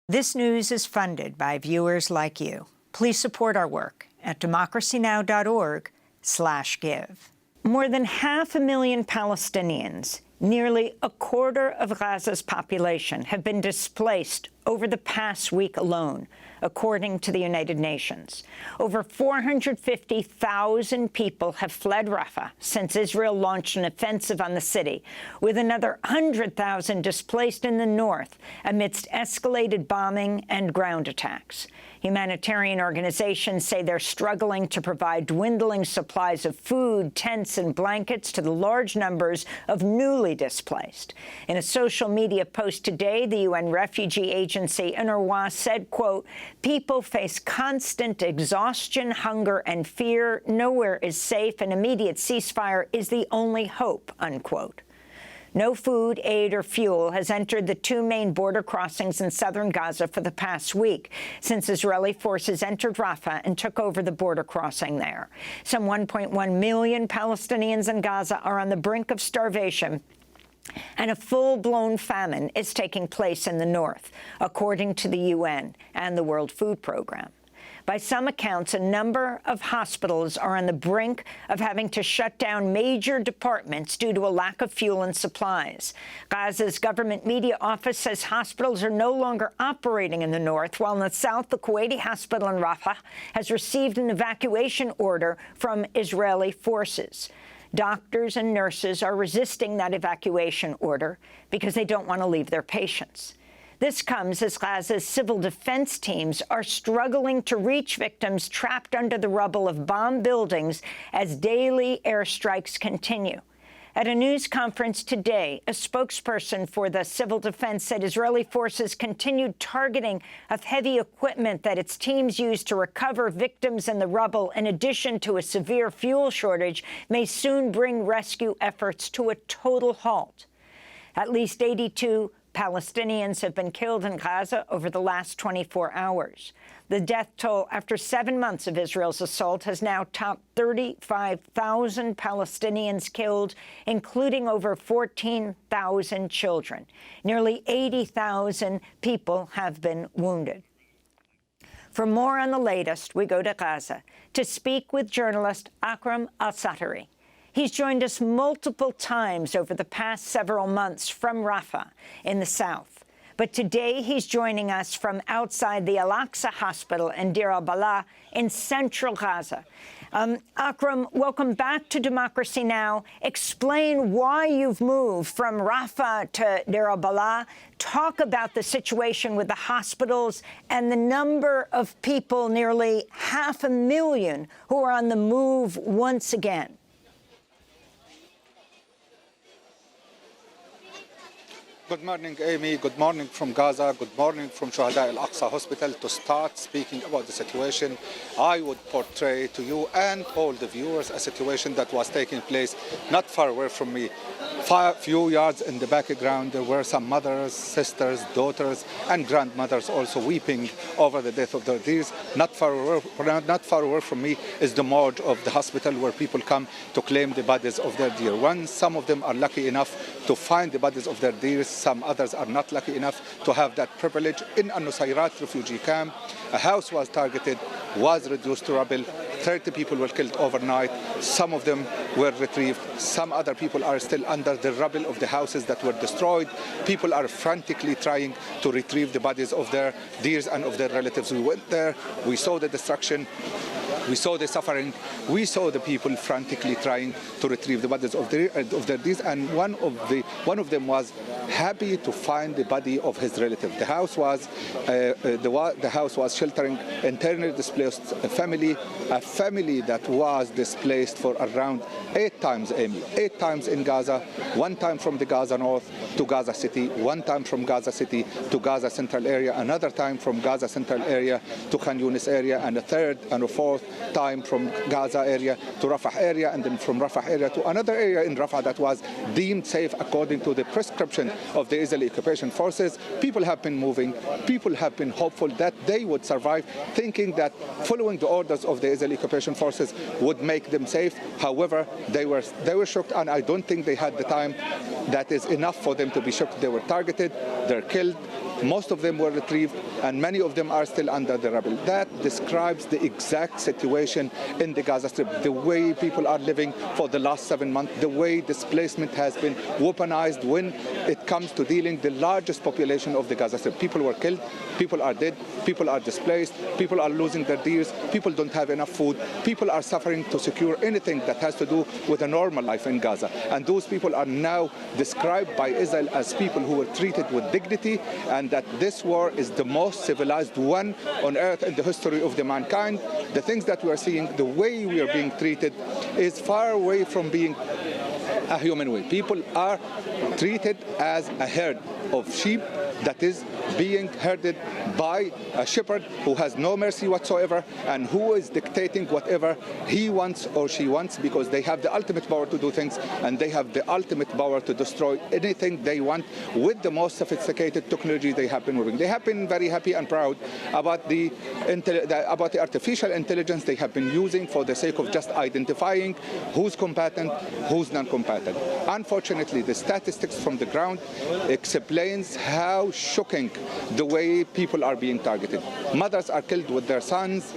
This news is funded by viewers like you. Please support our work at democracynow.org/give. More than 500,000 Palestinians, nearly a quarter of Gaza's population, have been displaced over the past week alone, according to the United Nations. Over 450,000 people have fled Rafah since Israel launched an offensive on the city, with another 100,000 displaced in the north amidst escalated bombing and ground attacks. Humanitarian organizations say they're struggling to provide dwindling supplies of food, tents, and blankets to the large numbers of newly displaced. In a social media post today, the UN refugee agency UNRWA said, quote, "People face constant exhaustion, hunger, and fear. Nowhere is safe. An immediate ceasefire is the only hope," unquote. No food, aid, or fuel has entered the two main border crossings in southern Gaza for the past week, since Israeli forces entered Rafah and took over the border crossing there. Some 1.1 million Palestinians in Gaza are on the brink of starvation, and a full-blown famine is taking place in the north, according to the UN and the World Food Programme. By some accounts, a number of hospitals are on the brink of having to shut down major departments due to a lack of fuel and supplies. Gaza's government media office says hospitals are no longer operating in the north, while in the south, the Kuwaiti hospital in Rafah has received an evacuation order from Israeli forces. Doctors and nurses are resisting that evacuation order because they don't want to leave their patients. This comes as Gaza's civil defense teams are struggling to reach victims trapped under the rubble of bombed buildings as daily airstrikes continue. At a news conference today, a spokesperson for the civil defense said Israeli forces continued targeting of heavy equipment that its teams used to recover victims in the rubble, in addition to a severe fuel shortage, may soon bring rescue efforts to a total halt. At least 82 Palestinians have been killed in Gaza over the last 24 hours. The death toll after 7 months of Israel's assault has now topped 35,000 Palestinians killed, including over 14,000 children. Nearly 80,000 people have been wounded. For more on the latest, we go to Gaza to speak with journalist Akram al-Satarri. He's joined us multiple times over the past several months from Rafah in the south. But today he's joining us from outside the Al-Aqsa Hospital in Deir al-Balah in central Gaza. Akram, welcome back to Democracy Now! Explain why you've moved from Rafah to Deir al-Balah. Talk about the situation with the hospitals and the number of people, nearly 500,000, who are on the move once again. Good morning, Amy. Good morning from Gaza. Good morning from Shuhada Al-Aqsa Hospital. To start speaking about the situation, I would portray to you and all the viewers a situation that was taking place not far away from me. A few yards in the background, there were some mothers, sisters, daughters, and grandmothers also weeping over the death of their dears. Not far away from me is the morgue of the hospital, where people come to claim the bodies of their dear ones. Some of them are lucky enough to find the bodies of their dears. Some others are not lucky enough to have that privilege. In al-Nusayrat refugee camp, a house was targeted, was reduced to rubble. 30 people were killed overnight. Some of them were retrieved. Some other people are still under the rubble of the houses that were destroyed. People are frantically trying to retrieve the bodies of their dears and of their relatives. We went there. We saw the destruction. We saw the suffering. We saw the people frantically trying to retrieve the bodies of their dears, and one of them was happy to find the body of his relative. The house was sheltering internally displaced family, a family that was displaced for around 8 times, Amy. 8 times in Gaza, 1 time from the Gaza North to Gaza City, 1 time from Gaza City to Gaza Central area, another time from Gaza Central area to Khan Yunis area, and a third and a fourth time from Gaza area to Rafah area, and then from Rafah area to another area in Rafah that was deemed safe according to the prescription of the Israeli occupation forces. People have been moving. People have been hopeful that they would survive, thinking that following the orders of the Israeli occupation forces would make them safe. However, they were shocked, and I don't think they had the time that is enough for them to be shocked. They were targeted, they're killed, Most of them were retrieved, and many of them are still under the rubble. That describes the exact situation in the Gaza Strip, the way people are living for the last 7 months, the way displacement has been weaponized when it comes to dealing the largest population of the Gaza Strip. People were killed, people are dead, people are displaced, people are losing their dears, people don't have enough food, people are suffering to secure anything that has to do with a normal life in Gaza. And those people are now described by Israel as people who were treated with dignity, and that this war is the most civilized one on earth in the history of the mankind. The things that we are seeing, the way we are being treated, is far away from being a human way. People are treated as a herd of sheep that is being herded by a shepherd who has no mercy whatsoever and who is dictating whatever he wants or she wants, because they have the ultimate power to do things, and they have the ultimate power to destroy anything they want with the most sophisticated technology they have been moving. They have been very happy and proud about the artificial intelligence they have been using for the sake of just identifying who's combatant, who's non-combatant. Unfortunately, the statistics from the ground explains how shocking the way people are being targeted. Mothers are killed with their sons,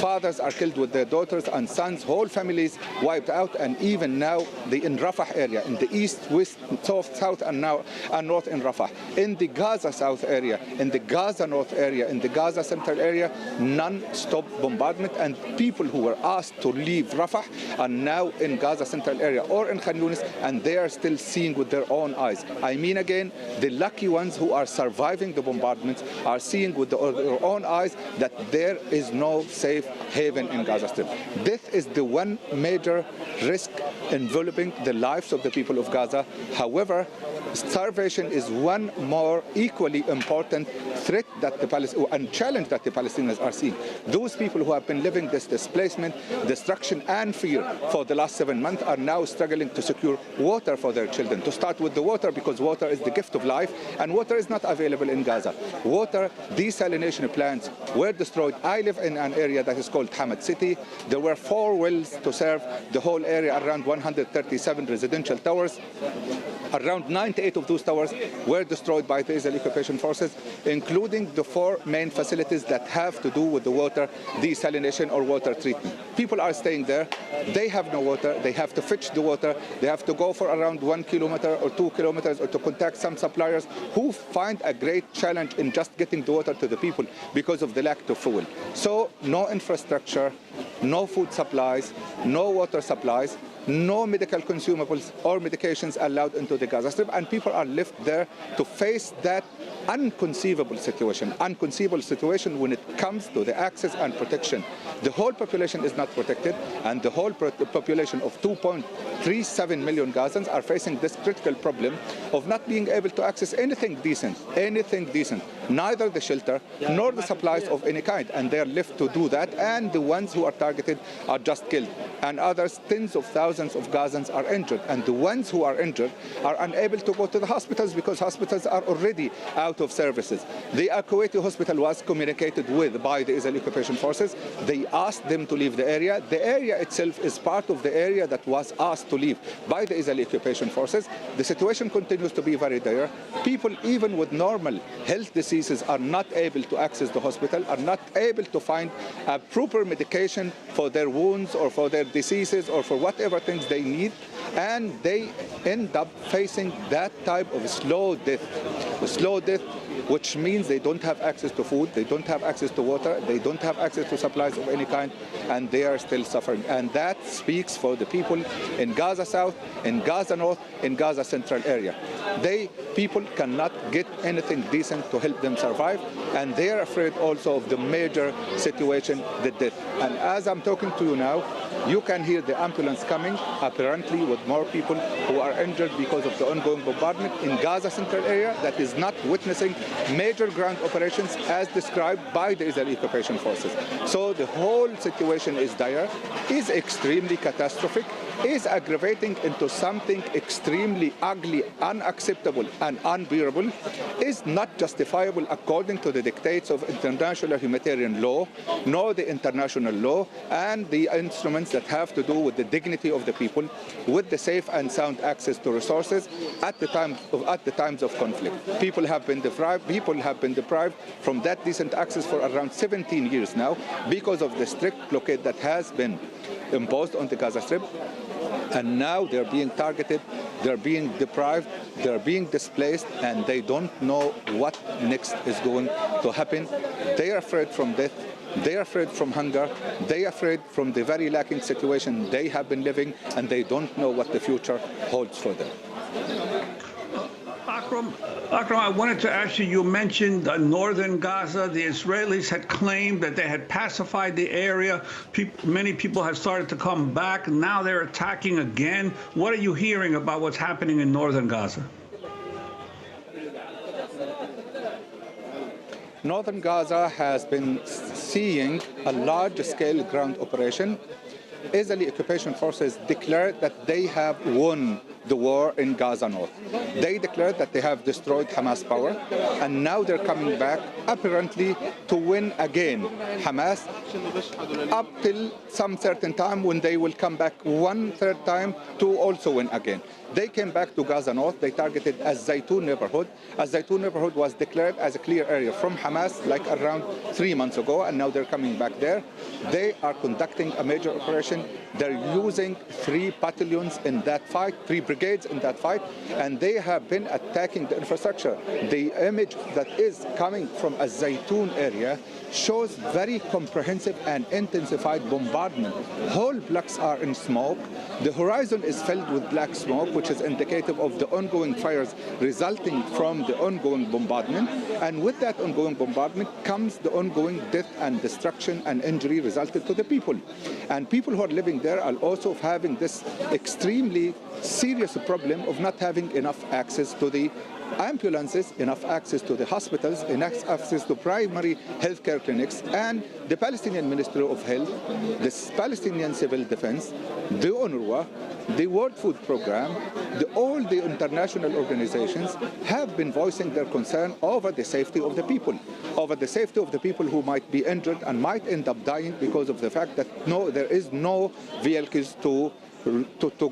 fathers are killed with their daughters and sons, whole families wiped out, and even now in Rafah area, in the east, west, south and north in Rafah, in the Gaza south area, in the Gaza north area, in the Gaza central area, non-stop bombardment, and people who were asked to leave Rafah are now in Gaza central area or in Khan Yunis, and they are still seeing with their own eyes. I mean, again, the lucky ones who are surviving the bombardments are seeing with their own eyes that there is no safe haven in Gaza Strip. Death is the one major risk enveloping the lives of the people of Gaza. However, starvation is one more equally important threat that and challenge that the Palestinians are seeing. Those people who have been living this displacement, destruction and fear for the last 7 months are now struggling to secure water for their children. To start with the water, because water is the gift of life, and water is not available in Gaza. Water desalination plants were destroyed. I live in an area that is called Hamad City. There were 4 wells to serve the whole area, around 137 residential towers. Around 98 of those towers were destroyed by the Israeli occupation forces, including the 4 main facilities that have to do with the water desalination or water treatment. People are staying there. They have no water. They have to fetch the water. They have to go for around 1 kilometer or 2 kilometers or to contact some suppliers who find a great challenge in just getting the water to the people because of the lack of fuel. So no infrastructure, no food supplies, no water supplies, no medical consumables or medications allowed into the Gaza Strip, and people are left there to face that inconceivable situation when it comes to the access and protection. The whole population is not protected, and the whole population of 2.37 million Gazans are facing this critical problem of not being able to access anything decent, neither the shelter nor the supplies of any kind, and they are left to do that, and the ones who are targeted are just killed, and others, tens of thousands of Gazans are injured, and the ones who are injured are unable to go to the hospitals because hospitals are already out of services. The Kuwaiti hospital was communicated with by the Israeli occupation forces. They asked them to leave the area. The area itself is part of the area that was asked to leave by the Israeli occupation forces. The situation continues to be very dire. People, even with normal health diseases, are not able to access the hospital, are not able to find a proper medication for their wounds or for their diseases or for whatever things they need, and they end up facing that type of slow death, which means they don't have access to food, they don't have access to water, they don't have access to supplies of any kind, and they are still suffering. And that speaks for the people in Gaza South, in Gaza North, in Gaza Central area. People cannot get anything decent to help them survive, and they are afraid also of the major situation, the death. And as I'm talking to you now, you can hear the ambulance coming, apparently with more people who are injured because of the ongoing bombardment in Gaza Central area that is not witnessing major ground operations as described by the Israeli occupation forces. So the whole situation is dire, is extremely catastrophic, is aggravating into something extremely ugly, unacceptable, and unbearable, is not justifiable according to the dictates of international humanitarian law, nor the international law, and the instruments that have to do with the dignity of the people, with the safe and sound access to resources at the times of conflict. People have been deprived from that decent access for around 17 years now because of the strict blockade that has been imposed on the Gaza Strip. And now they're being targeted, they're being deprived, they're being displaced, and they don't know what next is going to happen. They are afraid from death, they are afraid from hunger, they are afraid from the very lacking situation they have been living, and they don't know what the future holds for them. Akram, I wanted to ask you, you mentioned northern Gaza. The Israelis had claimed that they had pacified the area. Many people have started to come back. Now they're attacking again. What are you hearing about what's happening in northern Gaza? Northern Gaza has been seeing a large-scale ground operation. Israeli occupation forces declared that they have won the war in Gaza North. They declared that they have destroyed Hamas power, and now they're coming back apparently to win again Hamas up till some certain time when they will come back one third time to also win again. They came back to Gaza North. They targeted al-Zaytun neighborhood. Al-Zaytun neighborhood was declared as a clear area from Hamas like around 3 months ago, and now they're coming back there. They are conducting a major operation. They're using 3 battalions in that fight, 3 brigades in that fight, and they have been attacking the infrastructure. The image that is coming from al-Zaytun area shows very comprehensive and intensified bombardment. Whole blocks are in smoke. The horizon is filled with black smoke, which is indicative of the ongoing fires resulting from the ongoing bombardment. And with that ongoing bombardment comes the ongoing death and destruction and injury resulted to the people. And people who are living there are also having this extremely serious problem of not having enough access to the ambulances, enough access to the hospitals, enough access to primary healthcare clinics, and the Palestinian Ministry of Health, the Palestinian Civil Defense, the UNRWA, the World Food Programme, all the international organizations have been voicing their concern over the safety of the people, who might be injured and might end up dying because of the fact that there is no vehicles to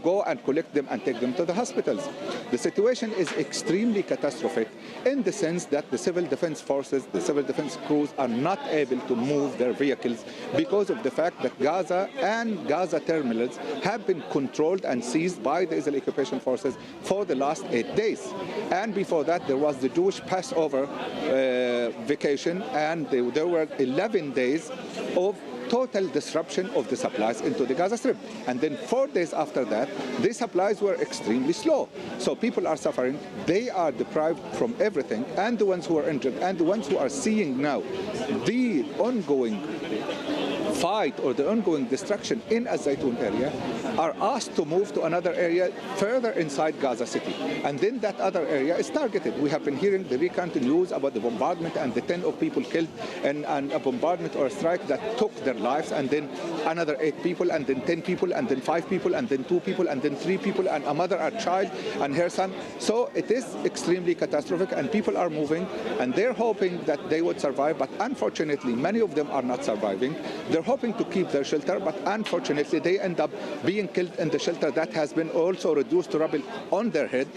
go and collect them and take them to the hospitals. The situation is extremely catastrophic in the sense that the civil defense forces, the civil defense crews are not able to move their vehicles because of the fact that Gaza and Gaza terminals have been controlled and seized by the Israeli occupation forces for the last 8 days. And before that, there was the Jewish Passover vacation, and there were 11 days of total disruption of the supplies into the Gaza Strip. And then 4 days after that, the supplies were extremely slow. So people are suffering. They are deprived from everything. And the ones who are injured and the ones who are seeing now the ongoing fight or the ongoing destruction in al-Zaytun area are asked to move to another area further inside Gaza City. And then that other area is targeted. We have been hearing the recent news about the bombardment and the 10 of people killed and a bombardment or a strike that took their lives, and then another 8 people, and then 10 people, and then 5 people, and then 2 people, and then 3 people, and a mother, a child, and her son. So it is extremely catastrophic, and people are moving, and they're hoping that they would survive, but unfortunately, many of them are not surviving. They're hoping to keep their shelter, but unfortunately, they end up being killed in the shelter that has been also reduced to rubble on their head.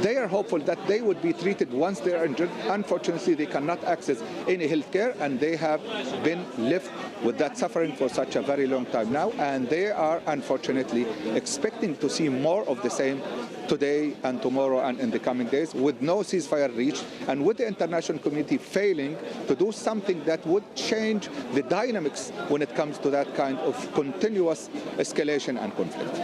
They are hopeful that they would be treated once they are injured. Unfortunately, they cannot access any health care, and they have been left with that suffering for such a very long time now, and they are unfortunately expecting to see more of the same today and tomorrow and in the coming days, with no ceasefire reached, and with the international community failing to do something that would change the dynamics when it comes to that kind of continuous escalation and conflict.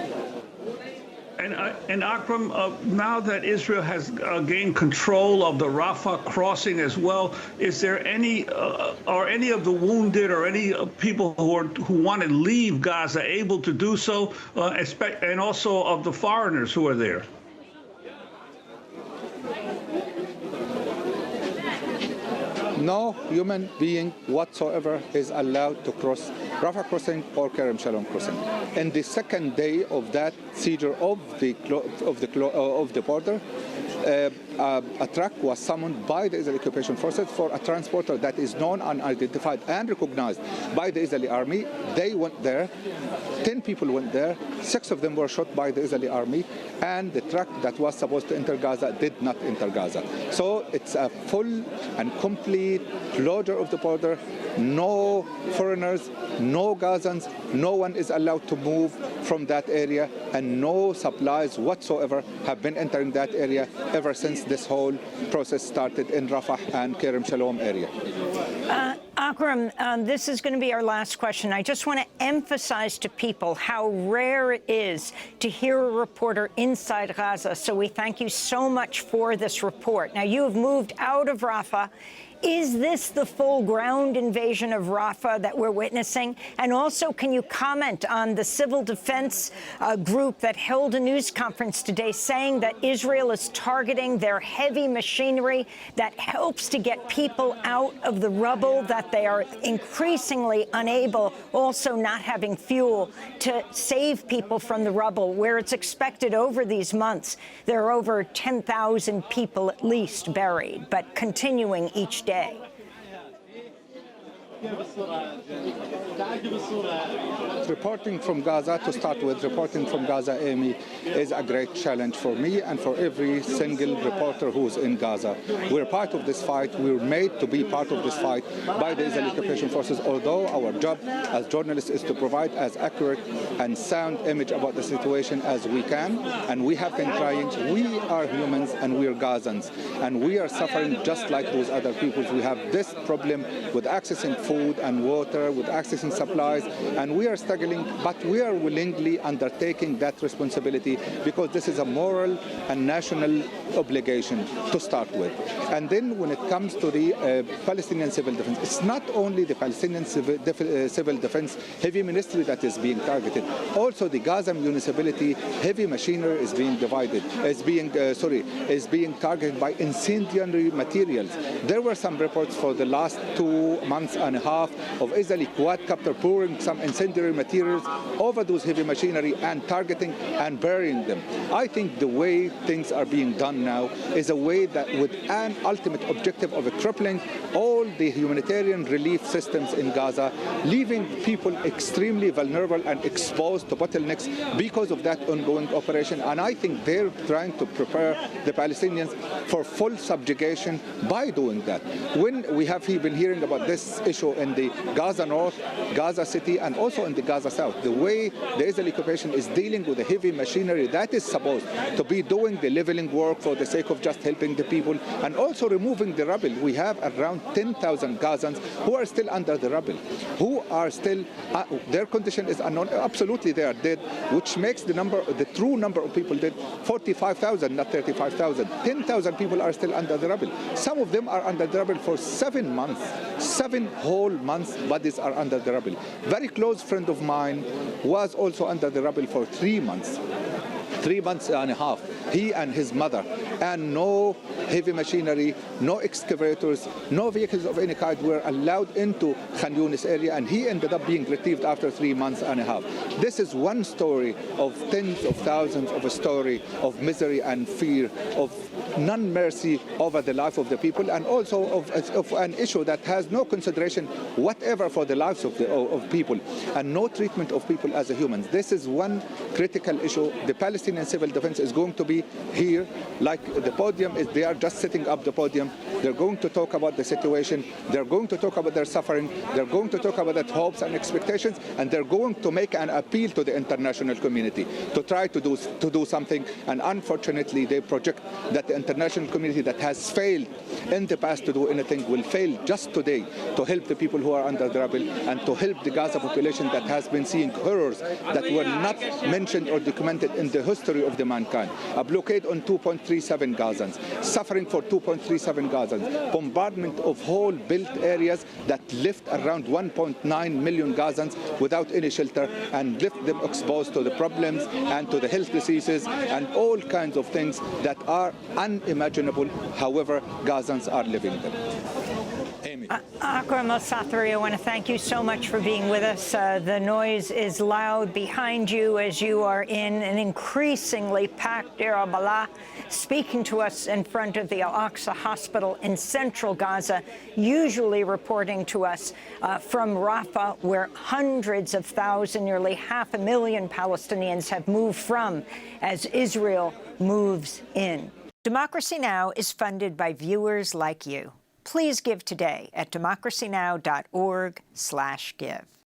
And Akram, now that Israel has gained control of the Rafah crossing as well, is there are any of the wounded or any people who want to leave Gaza able to do so, and also of the foreigners who are there? No human being whatsoever is allowed to cross Rafah crossing or Kerem Shalom crossing. In the second day of that seizure of the border, a truck was summoned by the Israeli occupation forces for a transporter that is known, unidentified, and recognized by the Israeli army. They went there. 10 people went there. 6 of them were shot by the Israeli army, and the truck that was supposed to enter Gaza did not enter Gaza. So it's a full and complete closure of the border. No foreigners, no Gazans, no one is allowed to move from that area, and no supplies whatsoever have been entering that area ever since this whole process started in Rafah and Kerem Shalom area. Akram, this is going to be our last question. I just want to emphasize to people how rare it is to hear a reporter inside Gaza, so we thank you so much for this report. Now, you have moved out of Rafah. Is this the full ground invasion of Rafah that we're witnessing? And also, can you comment on the civil defense group that held a news conference today saying that Israel is targeting their heavy machinery that helps to get people out of the rubble, that they are increasingly unable, also not having fuel, to save people from the rubble, where it's expected over these months there are over 10,000 people at least buried, but continuing each day. Reporting from Gaza, to start with, reporting from Gaza, Amy, is a great challenge for me and for every single reporter who's in Gaza. We're part of this fight. We're made to be part of this fight by the Israeli occupation forces, although our job as journalists is to provide as accurate and sound image about the situation as we can, and we have been trying. We are humans and we are Gazans, and we are suffering just like those other peoples. We have this problem with accessing food and water, with accessing supplies, and we are struggling, but we are willingly undertaking that responsibility because this is a moral and national obligation to start with. And then when it comes to the Palestinian civil defense, it's not only the Palestinian civil defense heavy ministry that is being targeted. Also the Gaza municipality heavy machinery is being targeted by incendiary materials. There were some reports for the last 2 months and a half of Israeli quadcopter pouring some incendiary materials over those heavy machinery and targeting and burying them. I think the way things are being done now is a way that with an ultimate objective of crippling all the humanitarian relief systems in Gaza, leaving people extremely vulnerable and exposed to bottlenecks because of that ongoing operation. And I think they're trying to prepare the Palestinians for full subjugation by doing that. When we have been hearing about this issue in the Gaza North, Gaza City, and also in the Gaza South, the way the Israeli occupation is dealing with the heavy machinery that is supposed to be doing the leveling work for the sake of just helping the people and also removing the rubble. We have around 10,000 Gazans who are still under the rubble, who are still, their condition is unknown. Absolutely, they are dead, which makes the true number of people dead 45,000, not 35,000. 10,000 people are still under the rubble. Some of them are under the rubble for 7 months. 7 whole months, bodies are under the rubble. Very close friend of mine was also under the rubble for 3 months. 3 months and a half, he and his mother, and no heavy machinery, no excavators, no vehicles of any kind were allowed into Khan Yunis area, and he ended up being retrieved after 3 months and a half. This is one story of tens of thousands of a story of misery and fear, of non-mercy over the life of the people, and also of an issue that has no consideration whatever for the lives of people, and no treatment of people as humans. This is one critical issue. The Palestinian civil defense is going to be here, like the podium is. They are just setting up the podium. They're going to talk about the situation. They're going to talk about their suffering. They're going to talk about their hopes and expectations, and they're going to make an appeal to the international community to try to do something. And unfortunately, they project that the international community that has failed in the past to do anything will fail just today to help the people who are under the rubble and to help the Gaza population that has been seeing horrors that were not mentioned or documented in the history of the mankind. A blockade on 2.37 Gazans, suffering for 2.37 Gazans, bombardment of whole built areas that left around 1.9 million Gazans without any shelter and left them exposed to the problems and to the health diseases and all kinds of things that are unimaginable. However, Gazans are living them. Amy. Akram al-Satarri, I want to thank you so much for being with us. The noise is loud behind you as you are in an increasingly packed Deir al-Balah, speaking to us in front of the Al-Aqsa Hospital in central Gaza, usually reporting to us from Rafah, where hundreds of thousands, nearly 500,000 Palestinians have moved from as Israel moves in. Democracy Now! Is funded by viewers like you. Please give today at democracynow.org/give.